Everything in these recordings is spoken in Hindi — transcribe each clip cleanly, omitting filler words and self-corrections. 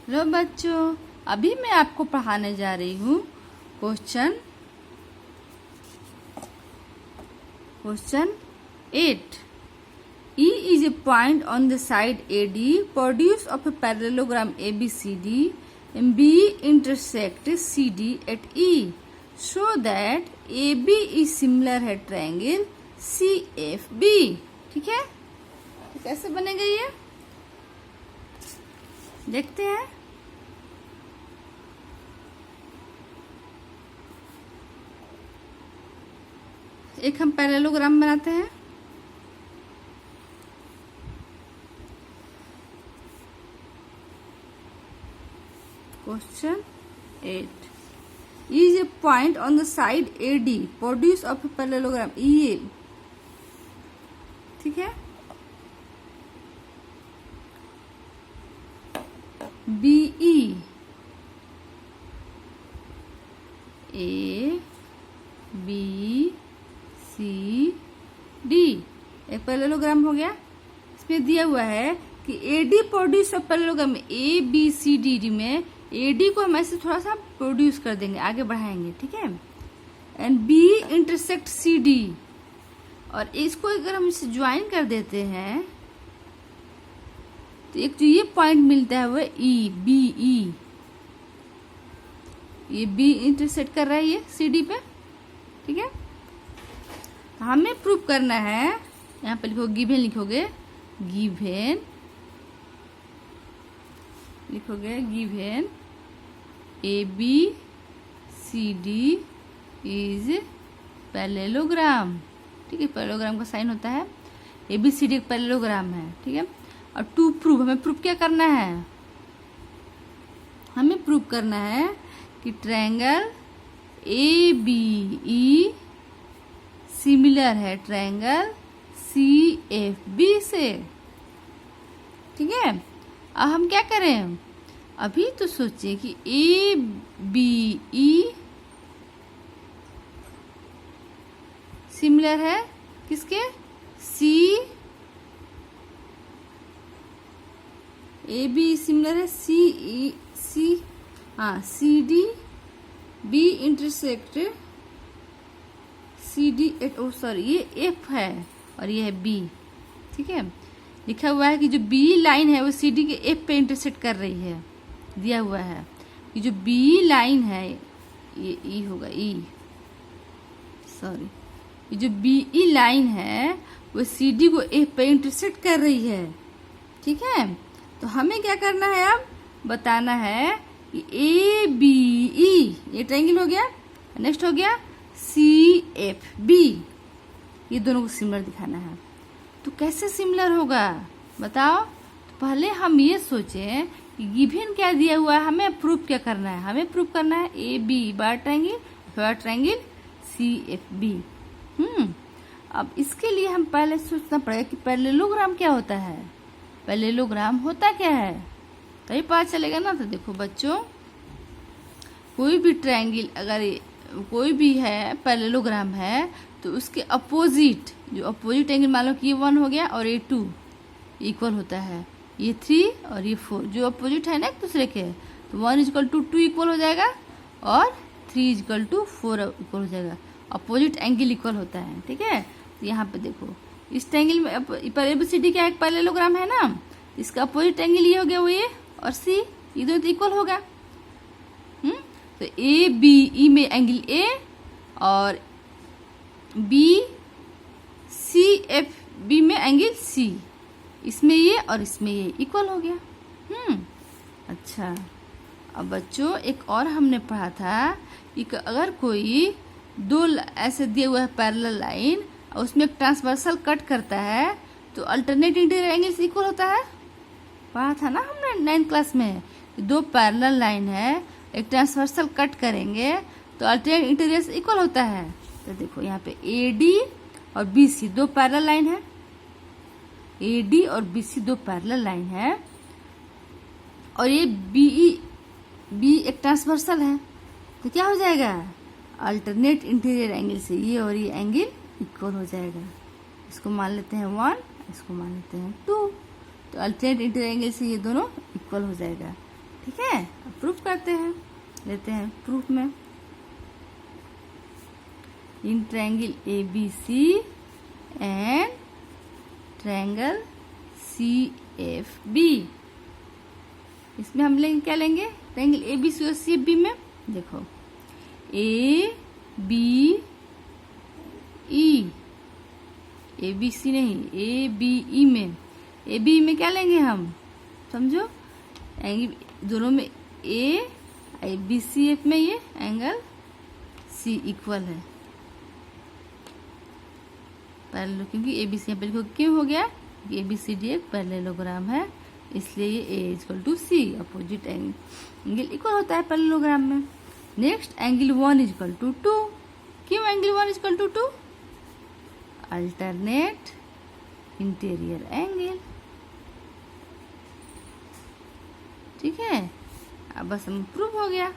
हेलो बच्चों, अभी मैं आपको पढ़ाने जा रही हूँ question 8. E is a point on the side AD produce of a parallelogram ABCD and B intersect CD at E. Show that AB is similar है triangle CFB. ठीक है, तो कैसे बनेगा ये देखते हैं। एक हम पैरेललोग्राम बनाते हैं। Question 8. E is a point on the side AD produce of a parallelogram EA. ठीक है, BE A B C D एक पैरेललोग्राम हो गया। इसमें दिया हुआ है कि AD produce of parallelogram ABCD में AD को हम ऐसे थोड़ा सा प्रोड्यूस कर देंगे, आगे बढ़ाएंगे। ठीक है, एंड B इंटरसेक्ट CD और इसको अगर हम इसे ज्वाइन कर देते हैं तो एक जो ये पॉइंट मिलता है वो E BE, ये B इंटरसेक्ट कर रहा है ये CD पे। ठीक है, हमें प्रूव करना है, यहाँ पे लिखो गिवेन, लिखोगे गिवेन ABCD इज पैरेललोग्राम। ठीक है, पैरेललोग्राम का साइन होता है, ABCD एक पैरेललोग्राम है। ठीक है, और टू प्रूव, हमें प्रूव क्या करना है, हमें प्रूव करना है कि ट्रायंगल ABE सिमिलर है ट्रायंगल CFB से। ठीक है, अब हम क्या करें, अभी तो सोचिए कि ABE सिमिलर है किसके, AB सिमिलर है CD B intersect CD at, oh sorry ये F है और ये है B। ठीक है, लिखा हुआ है कि जो B लाइन है वो CD के F पे इंटरसेक्ट कर रही है, दिया हुआ है कि जो B लाइन है ये E होगा, सॉरी ये जो BE लाइन है वो CD को F पे इंटरसेक्ट कर रही है। ठीक है, तो हमें क्या करना है, अब बताना है कि ABE ये ट्रायंगल हो गया, नेक्स्ट हो गया CFB, ये दोनों को सिमिलर दिखाना है। तो कैसे सिमिलर होगा बताओ। तो पहले हम ये सोचें कि गिवन क्या दिया हुआ है, हमें प्रूव क्या करना है, हमें प्रूव करना है AB बार ट्रायंगल CFB। अब इसके लिए हम पहले सोचना पड़ेगा कि पैरेललोग्राम क्या होता है, पैरेललोग्राम होता क्या है, तभी पता चलेगा ना। तो देखो बच्चों, कोई भी ट्रायंगल अगर कोई भी है पैरेललोग्राम है तो उसके अपोजिट, जो अपोजिट एंगल मान लो कि ये 1 हो गया और ये 2 इक्वल होता है, ये 3 और ये 4 जो अपोजिट है ना एक दूसरे के, तो 1 = 2 इक्वल हो जाएगा और 3 = 4 इक्वल हो जाएगा, अपोजिट एंगल इक्वल होता है। ठीक है, तो यहाँ पे देखो इस ट्रायंगल में पर ABCD क्या एक पैरेललोग्राम है ना, इसका अपोजिट एंगल ये हो गया, वो ये और C, ये दोनों तो इक्वल होगा। तो ABE में एंगल A और BCFB में एंगल C, इसमें ये और इसमें ये इक्वल हो गया। अच्छा, अब बच्चों एक और हमने पढ़ा था कि अगर कोई दो ऐसे दिए हुए है पैरेलल लाइन और उसमें एक ट्रांसवर्सल कट करता है तो अल्टरनेट इंटीरियर एंगल्स इक्वल होता है, पढ़ा था ना हमने 9th क्लास में। दो पैरेलल लाइन है, एक ट्रांसवर्सल कट करेंगे तो अल्टरनेट इंटीरियर इक्वल होता है। तो देखो यहाँ पे AD और BC दो पैरेलल लाइन है, AD और BC दो पैरेलल लाइन है और ये B एक ट्रांसवर्सल है, तो क्या हो जाएगा, अल्टरनेट इंटीरियर एंगल से ये और ये एंगल इक्वल हो जाएगा। इसको मान लेते हैं 1, इसको मान लेते हैं 2, तो अल्टरनेट इंटीरियर एंगल से ये दोनों इक्वल हो जाएगा। ठीक है, अब प्रूफ करते हैं, लेते हैं प्रूफ में। In triangle ABC and triangle CFB, इसमें हम लेंगे क्या लेंगे, ट्रायंगल ABC और CFB में देखो ABE, ABC नहीं ABE में, ABE में क्या लेंगे हम, समझो एंगल दोनों में ABCF में ये एंगल C इक्वल है पैरेलल, क्योंकि ABC यहाँ पे क्यों हो गया, ABCD एक पैरेललोग्राम है, इसलिए ये A equal to C, opposite angle equal होता है पैरेललोग्राम में। नेक्स्ट एंगल 1 इक्वल टू 2, क्यों angle 1 equal to 2, alternate interior angle, ठीक है। अब बस हम प्रूफ हो गया,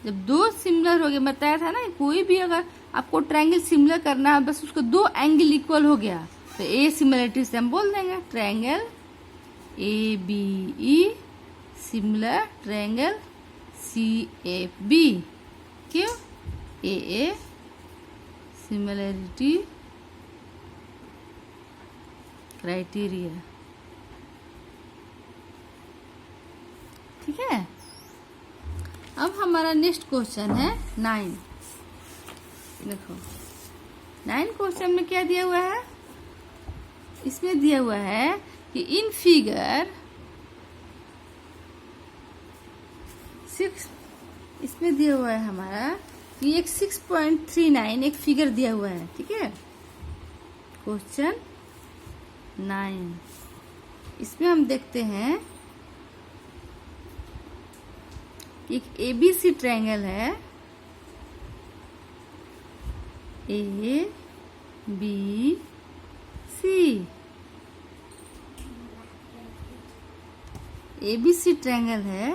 जब दो सिमिलर हो गए, बताया था ना कोई भी अगर आपको ट्रायंगल सिमिलर करना है, बस उसको दो एंगल इक्वल हो गया तो ए सिमिलरिटी से हम बोल देंगे triangle ABE similar triangle CFB, क्यों AA सिमिलरिटी क्राइटेरिया, ठीक है। अब हमारा नेक्स्ट क्वेश्चन है 9। देखो 9 क्वेश्चन में क्या दिया हुआ है, इसमें दिया हुआ है कि इन फिगर 6, इसमें दिया हुआ है हमारा कि एक 6.39 एक फिगर दिया हुआ है, ठीक है। क्वेश्चन 9, इसमें हम देखते हैं एक ABC ट्रायंगल है, ABC, ABC ट्रायंगल है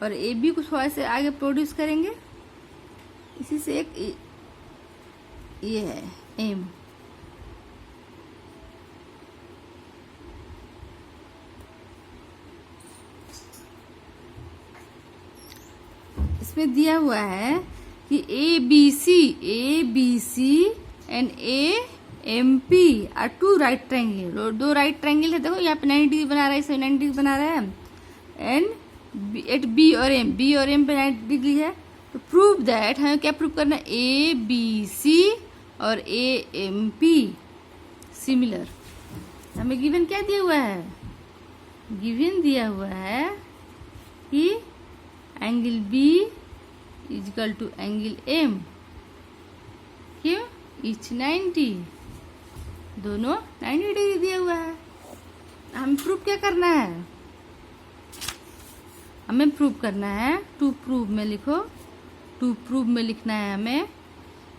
और AB को थोड़ा से आगे प्रोड्यूस करेंगे, इसी से एक ये है M, इसमें दिया हुआ है कि ABC and AMP are two right triangle, दो राइट ट्रायंगल है। देखो यहाँ पे 90 डिग्री बना रहा है, इसे 90 डिग्री बना रहा है, एंड एट B और M पे 90 डिग्री है। तो प्रूव दैट, हमें क्या प्रूव करना है, ABC और AMP सिमिलर। हमें गिवन क्या दिया हुआ है, गिवन दिया हुआ है कि angle B equal to angle M, क्यों, इच 90, दोनों 90 डिग्री दिया हुआ है। हमें प्रूफ क्या करना है, हमें प्रूफ करना है, टू प्रूव में लिखो, टू प्रूव में लिखना है हमें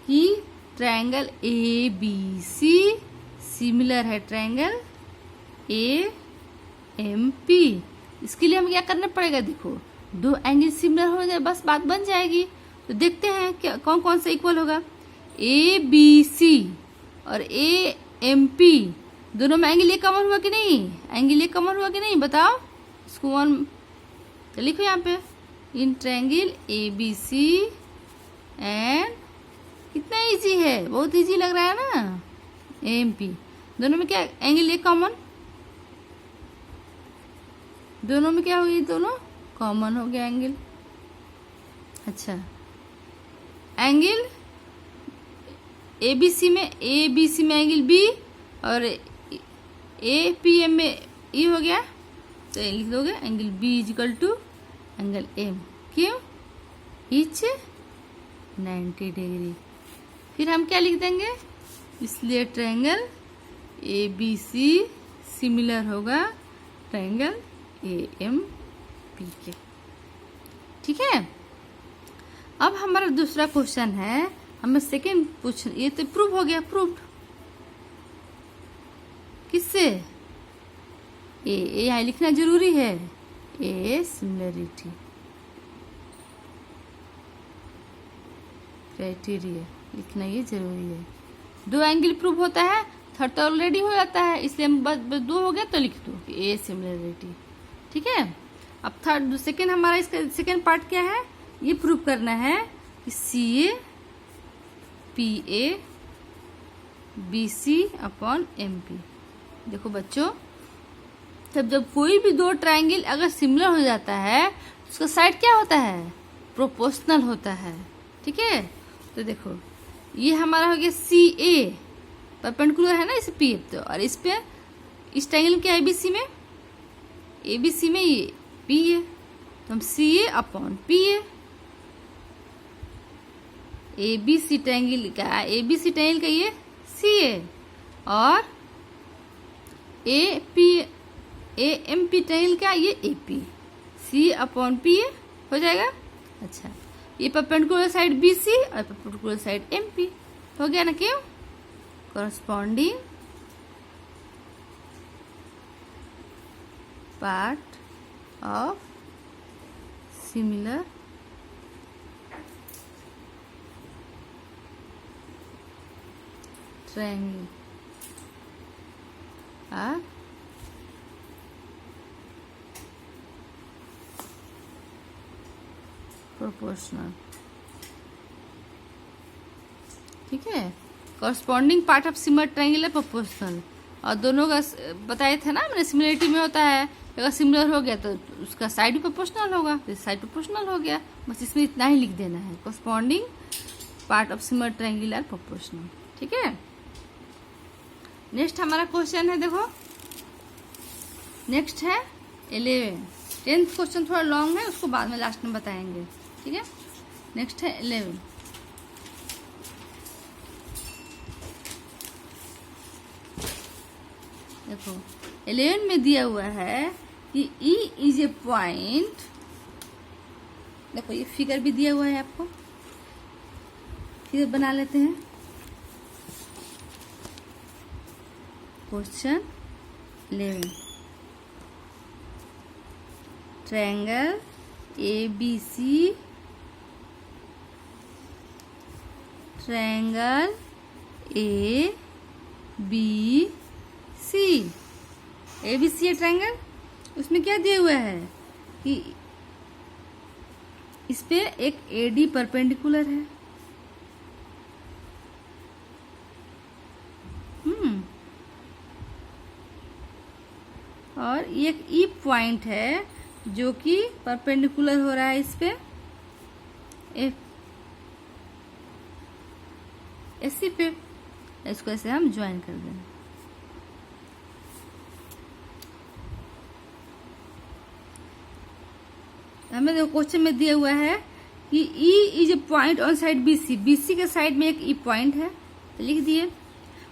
कि ट्रायंगल ABC सिमिलर है ट्रायंगल AMP। इसके लिए हमें क्या करना पड़ेगा, देखो दो एंगल सिमिलर हो जाए बस बात बन जाएगी। तो देखते हैं क्या कौन कौन सा इक्वल होगा, ABC और AMP दोनों में एंगल ए कॉमन हुआ कि नहीं, एंगल ए कॉमन हुआ कि नहीं, बताओ इसको वन, तो लिखो यहाँ पे इन ट्रायंगल ABC एंड, कितना इजी है, बहुत इजी लग रहा है ना, AMP दोनों में क्या एंगल ए कॉमन, दोनों में क्या होगी, दोनों कॉमन हो गया एंगल। अच्छा, एंगल ABC में एंगल B और APM में E हो गया, तो लिख दोगे angle B equal to angle M, क्यों, इच 90 डिग्री। फिर हम क्या लिख देंगे, इसलिए ट्रायंगल ABC सिमिलर होगा ट्रायंगल AMP के, ठीक है। अब हमारा दूसरा क्वेश्चन है, हमें सेकेंड पूछ, ये तो प्रूव हो गया, प्रूव्ड किससे, ए यहाँ लिखना जरूरी है, ए सिमिलरिटी क्राइटेरिया लिखना ये जरूरी है। दो एंगल प्रूव होता है, थर्ड तो ऑलरेडी हो जाता है, इसलिए हम बस दो हो गया तो लिख दो ए सिमिलरिटी, ठीक है। अब थर्ड सेकेंड हमारा इसका सेकेंड पार्ट क्या है, ये प्रूव करना है कि CA PA BC upon MP। देखो बच्चों, जब कोई भी दो ट्राइंगल अगर सिमिलर हो जाता है तो उसका साइड क्या होता है, प्रोपोर्शनल होता है। ठीक है, तो देखो ये हमारा हो गया CA, परपेंडिकुलर है ना इस P, तो और इस पे इस ट्राइंगल के ABC में ये P है, तो हम CA upon PA। ABC triangle का ये CA और AMP ट्राइंगल का ये AP, C अपॉन PA हो जाएगा। अच्छा, ये परपेंडिकुलर साइड BC और परपेंडिकुलर साइड MP हो गया ना, क्यों, corresponding part of similar triangle are proportional। ठीक है, corresponding part of similar triangle है प्रोपोर्शनल, और दोनों का बताया था ना मैंने, सिमिलरिटी में होता है, अगर सिमिलर हो गया तो उसका साइड भी प्रोपोर्शनल होगा, तो साइड प्रोपोर्शनल हो गया। बस इसमें इतना ही लिख देना है, corresponding part of similar triangle are proportional. ठीक है, नेक्स्ट हमारा क्वेश्चन है, देखो नेक्स्ट है 11। 10th क्वेश्चन थोड़ा लॉन्ग है, उसको बाद में लास्ट में बताएंगे। ठीक है, नेक्स्ट है 11। देखो 11 में दिया हुआ है कि E इज ए पॉइंट, देखो ये फिगर भी दिया हुआ है आपको, फिगर बना लेते हैं। Question 11, triangle ABC, triangle ABC है ट्रायंगल, उसमें क्या दिया हुआ है कि इस पे एक AD परपेंडिकुलर है। और एक E पॉइंट है जो कि परपेंडिकुलर हो रहा है इस पे AC पे, इसको ऐसे हम ज्वाइन कर दें। हमें देखो क्वेश्चन में दिया हुआ है कि E is a point on side BC, BC के साइड में एक E पॉइंट है, तो लिख दिए।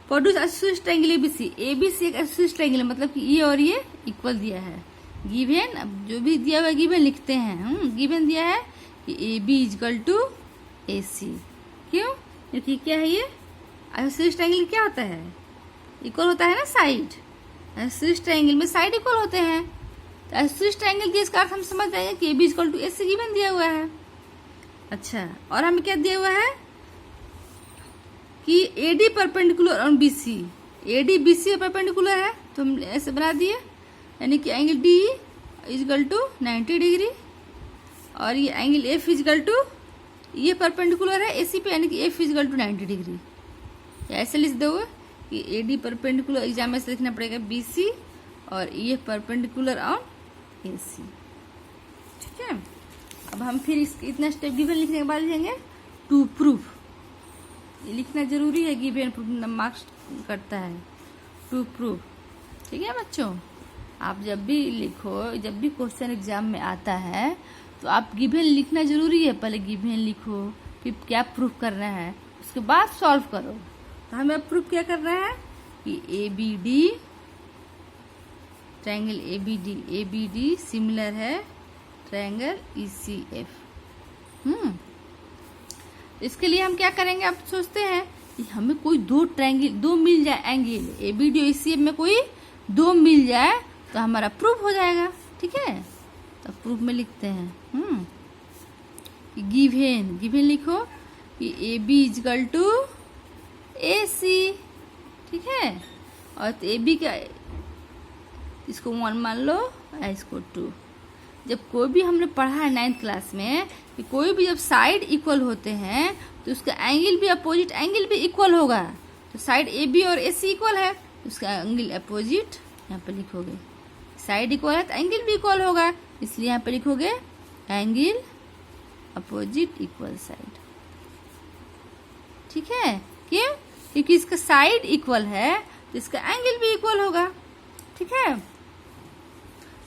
प्रोड्यूस आइसोसेलेस ट्रायंगल ABC एक आइसोसेलेस ट्रायंगल है, मतलब कि ये और ये इक्वल दिया है। गिवन, अब जो भी दिया हुआ है गिवन लिखते हैं। गिवन दिया है कि AB इजकल टू AC, क्यों, क्योंकि क्या है ये आइसोसेलेस ट्रायंगल क्या होता है, इक्वल होता है ना साइड। आइसोसेलेस ट्रायंगल में साइड इक्वल होते हैं, तो आइसोसेलेस ट्रायंगल की इसका अर्थ हम समझ जाएंगे कि AB is equal to AC given दिया हुआ है। अच्छा, और हमें क्या दिया हुआ है कि AD perpendicular on BC, AD BC perpendicular है, तो हम ऐसे बना दिए, यानी कि angle D is equal to 90 degree, और ये एंगल F इजकल टू, ये परपेंडिकुलर है AC पे, यानी कि F इजकल टू 90 डिग्री। ऐसे लिख दो कि AD परपेंडिकुलर, एग्जाम में से लिखना पड़ेगा BC, और ये परपेंडिकुलर ऑन AC। ठीक है, अब हम फिर इतना स्टेप गिवन लिखने के बाद लिखेंगे टू प्रूफ। ये लिखना जरूरी है, गिवन प्रूफ मार्क्स करता है, टू प्रूफ। ठीक है बच्चों, आप जब भी लिखो, जब भी क्वेश्चन एग्जाम में आता है तो आप गिवन लिखना जरूरी है। पहले गिवन लिखो, फिर क्या प्रूफ करना है, उसके बाद सॉल्व करो। तो हमें प्रूफ क्या करना है कि ABD ट्रायंगल ABD सिमिलर है ट्रायंगल ECF। इसके लिए हम क्या करेंगे, आप सोचते हैं कि हमें कोई दो मिल जाए, एंगल ABD और ECF में कोई दो मिल जाए तो हमारा प्रूफ हो जाएगा। ठीक है, तो प्रूफ में लिखते हैं गिवन लिखो कि AB इजकल टू AC। ठीक है, और तो AB का इसको 1 मान लो, इसको 2, जब कोई भी हमने पढ़ा है 9th क्लास में कि कोई भी जब साइड इक्वल होते हैं तो उसका एंगल भी अपोजिट एंगल भी इक्वल होगा। तो साइड ए बी और ए सी इक्वल है, उसका एंगल अपोजिट यहाँ पे लिखोगे। साइड इक्वल है तो एंगल भी इक्वल होगा, इसलिए यहाँ पे लिखोगे एंगल अपोजिट इक्वल साइड। ठीक है, क्यों? क्योंकि इसका साइड इक्वल है तो इसका एंगल भी इक्वल होगा। ठीक है,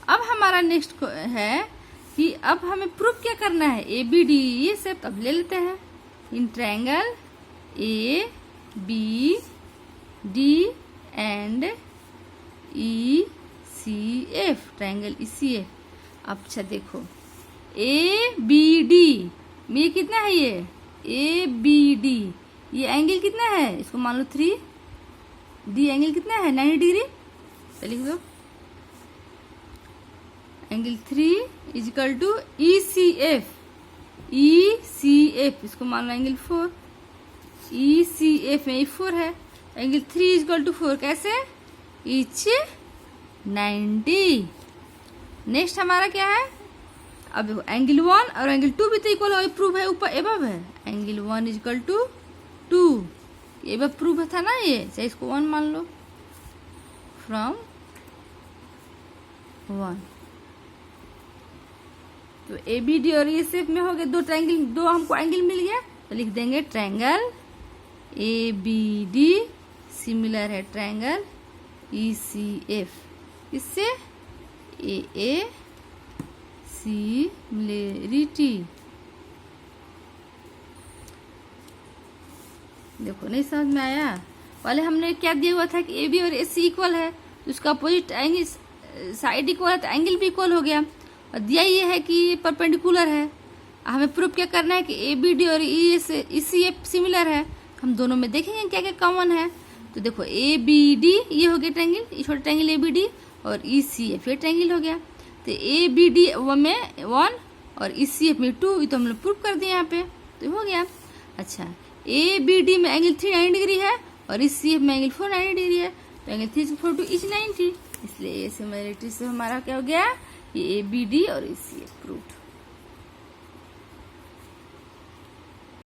अब हमारा नेक्स्ट है कि अब हमें प्रूफ क्या करना है, ए बी डी ये सब अब ले लेते हैं। इन triangle A B D and E C F, triangle E C F. अब अच्छा देखो, ए बी डी में ये कितना है, ये ए बी डी ये एंगल कितना है, इसको मान लो 3, डी एंगल कितना है 90 डिग्री, तो लिख दो angle 3 is equal to E C F, E C F इसको मान लो एंगल 4, ई सी एफ में 4 है, एंगल 3 इज इक्वल टू 4 कैसे, इच 90। नेक्स्ट हमारा क्या है, अब एंगल 1 और एंगल 2 भी तो इक्वल है, प्रूफ है ऊपर एबव है, angle 1 is equal to 2, above proof था ना ये, चाहे इसको 1 मान लो, फ्रॉम 1। तो ए बी डी और ये शेप में हो गए दो ट्रायंगल, दो हमको एंगल मिल गया, तो लिख देंगे triangle A B D similar है ट्रायंगल ई सी एफ, इससे ए ए सिमिलरिटी। देखो नहीं समझ में आया, पहले हमने क्या दिया हुआ था कि ए बी और ए सी इक्वल है तो उसका अपोजिट एंगल साइड इक्वल है तो एंगल भी इक्वल हो गया, और दिया ये है कि परपेंडिकुलर है। हमें प्रूफ क्या करना है कि ए बी डी और ई सी एफ सिमिलर है, हम दोनों में देखेंगे क्या क्या कॉमन है। तो देखो ए बी डी ये हो गया ट्रायंगल, ये छोटा ट्रायंगल ए बी डी, और ई सी एफ ये ट्रायंगल हो गया। तो ए बी डी में 1 और ई सी एफ में 2, ये तो हम लोग प्रूफ कर दिए यहाँ पे, तो हो गया। अच्छा, ए बी डी में एंगल 3 90 डिग्री है और ई सी एफ में एंगल 4 90 डिग्री है, तो एंगल 3 4 2 इच 90, इसलिए ये सिमिलरिटी से हमारा क्या हो गया, ये ए बी डी और ई सी एफ प्रूफ।